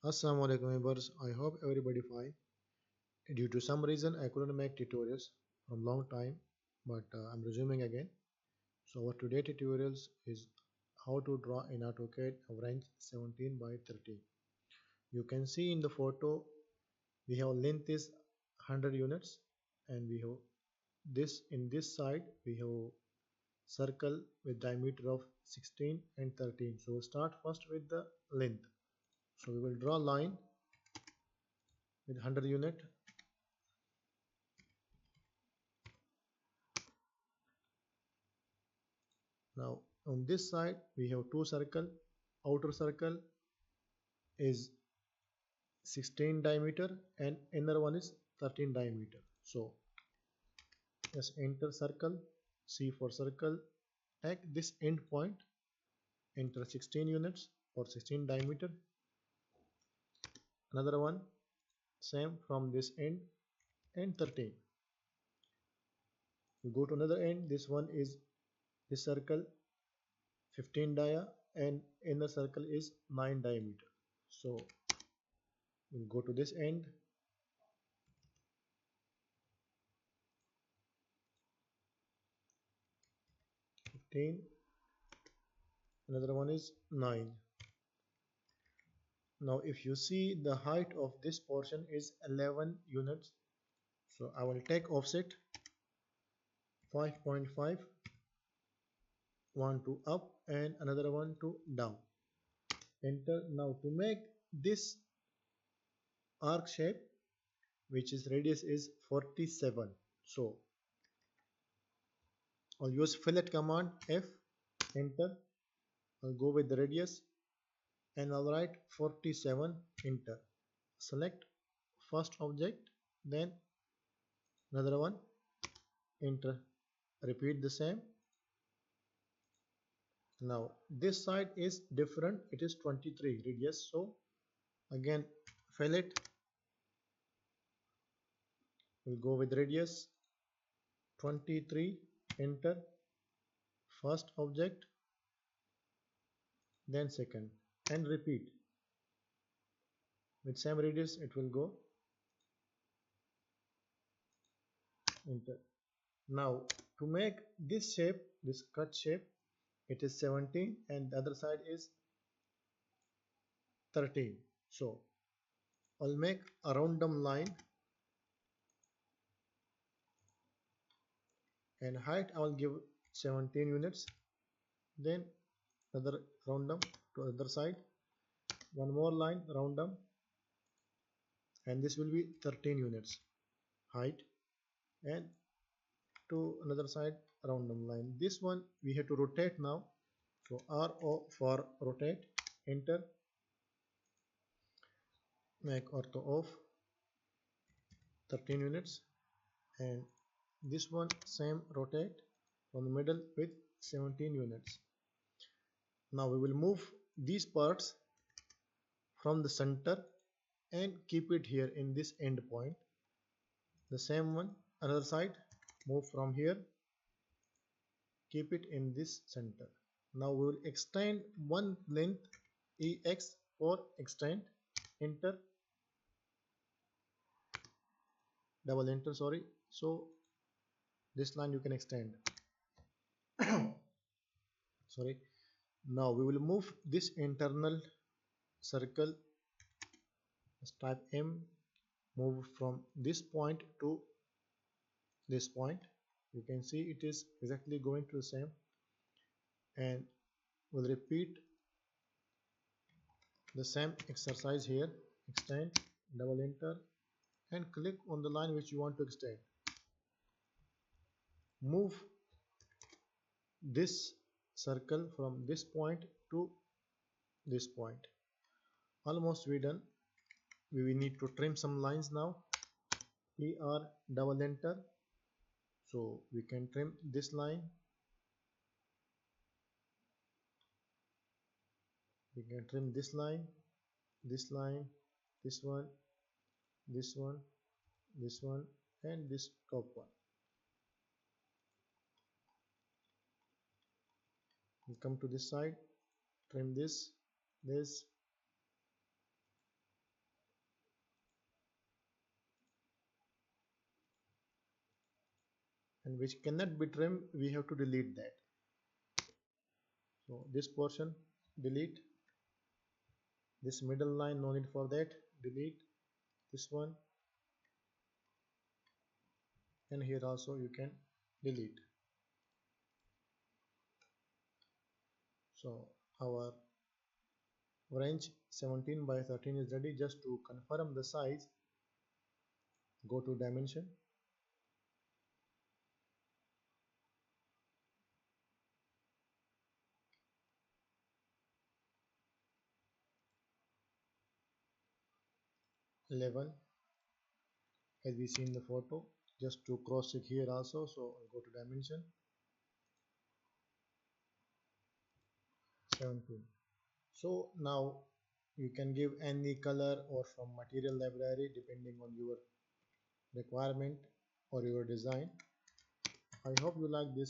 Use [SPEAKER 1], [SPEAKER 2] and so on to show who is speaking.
[SPEAKER 1] Assalamu alaikum members. I hope everybody fine. Due to some reason I couldn't make tutorials from long time, but I'm resuming again. So our today tutorials is how to draw in AutoCAD a range 17 by 30. You can see in the photo we have length is 100 units, and we have this in this side we have circle with diameter of 16 and 13. So we'll start first with the length. So we will draw line with 100 unit. Now on this side we have two circle. Outer circle is 16 diameter and inner one is 13 diameter. So just enter circle, C for circle, at this end point enter 16 units or 16 diameter. Another one same from this end and 13. You go to another end, this one is this circle 15 dia and inner circle is 9 diameter. So we'll go to this end, 15, another one is 9. Now if you see the height of this portion is 11 units, so I will take offset 5.5, one to up and another one to down. Enter. Now to make this arc shape, which is radius is 47, so I'll use fillet command F, enter. I'll go with the radius and I'll write 47, enter. Select first object, then another one, enter. Repeat the same. Now this side is different, it is 23 radius, so again fillet, we'll go with radius 23, enter. First object, then second, and repeat with same radius, it will go, enter. Now to make this shape, this cut shape, it is 17 and the other side is 13. So I'll make a random line and height I will give 17 units, then another random to other side, one more line random, and this will be 13 units height, and to another side random line. This one we have to rotate now, so RO for rotate, enter. Make ortho of 13 units, and this one same rotate from the middle with 17 units. Now we will move these parts from the center and keep it here in this end point. The same one another side, move from here, keep it in this center. Now we will extend one length EX for extend, enter, double enter, sorry. So this line you can extend. Sorry. Now we will move this internal circle, let's type M, move from this point to this point. You can see it is exactly going to the same, and we'll repeat the same exercise here. Extend, double enter, and click on the line which you want to extend. Move this circle from this point to this point. Almost we done. We will need to trim some lines now. ER, double enter, so we can trim this line, we can trim this line, this line, this one, this one, this one, and this top one. We come to this side, trim this, this, and which cannot be trimmed, we have to delete that. So this portion delete, this middle line no need for that, delete this one, and here also you can delete. So our range 17 by 13 is ready. Just to confirm the size, go to dimension, 11 as we see in the photo. Just to cross check here also, so go to dimension, 17. So now you can give any color or from material library depending on your requirement or your design. I hope you like this